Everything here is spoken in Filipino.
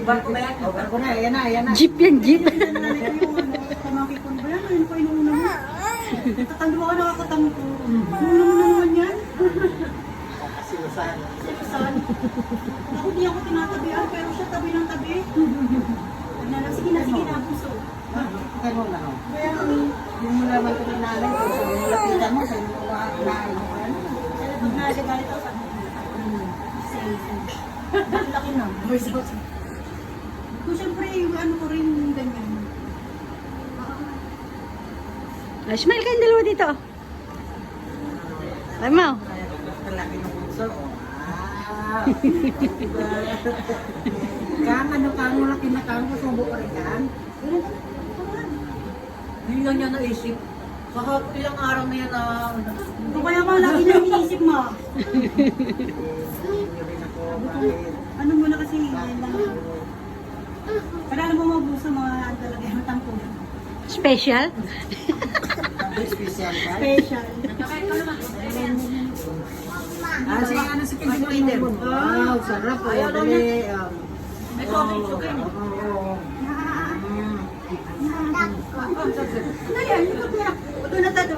Barko ba yan? Barko na, yan na, yan na. Jeep yan, jeep. Tamaki ko ba yan? Ayun pa inuuna mo. Tatando ako nakakatamo ko. Inuuna mo na naman yan. Silusan. Saan? Ako di ako tinatabihan, pero siya tabi ng tabi. Sige na, puso. Kaya mo na, oh. Yung mo naman ito nanay, kung sa mga lapitan mo, sa mga kinain mo, ano. Pag nagagalit ako, sabi ko, laki na. Kung siyempre, ano ko rin ganyan. Smile kayong dalawa dito. Ay mo. Kalaki ng bunso, oh. Ah! Kang, ano kang, laki na kang, subo ka rin kan? Hindi lang niya naisip. Saka ilang araw na yan na... O kaya mga lagi niya iniisip mo. Hindi rin ako, bakit? Ano mo na kasi, yan lang. Para alam mo mabuso mga talaga yung tampo. Special? Special, right? Special. Ah, sige, ano si Pinto Kinder? Wow, sarap po. Ayaw daw Dali. May sobrang sugar. Ano yan? Ito na tayo.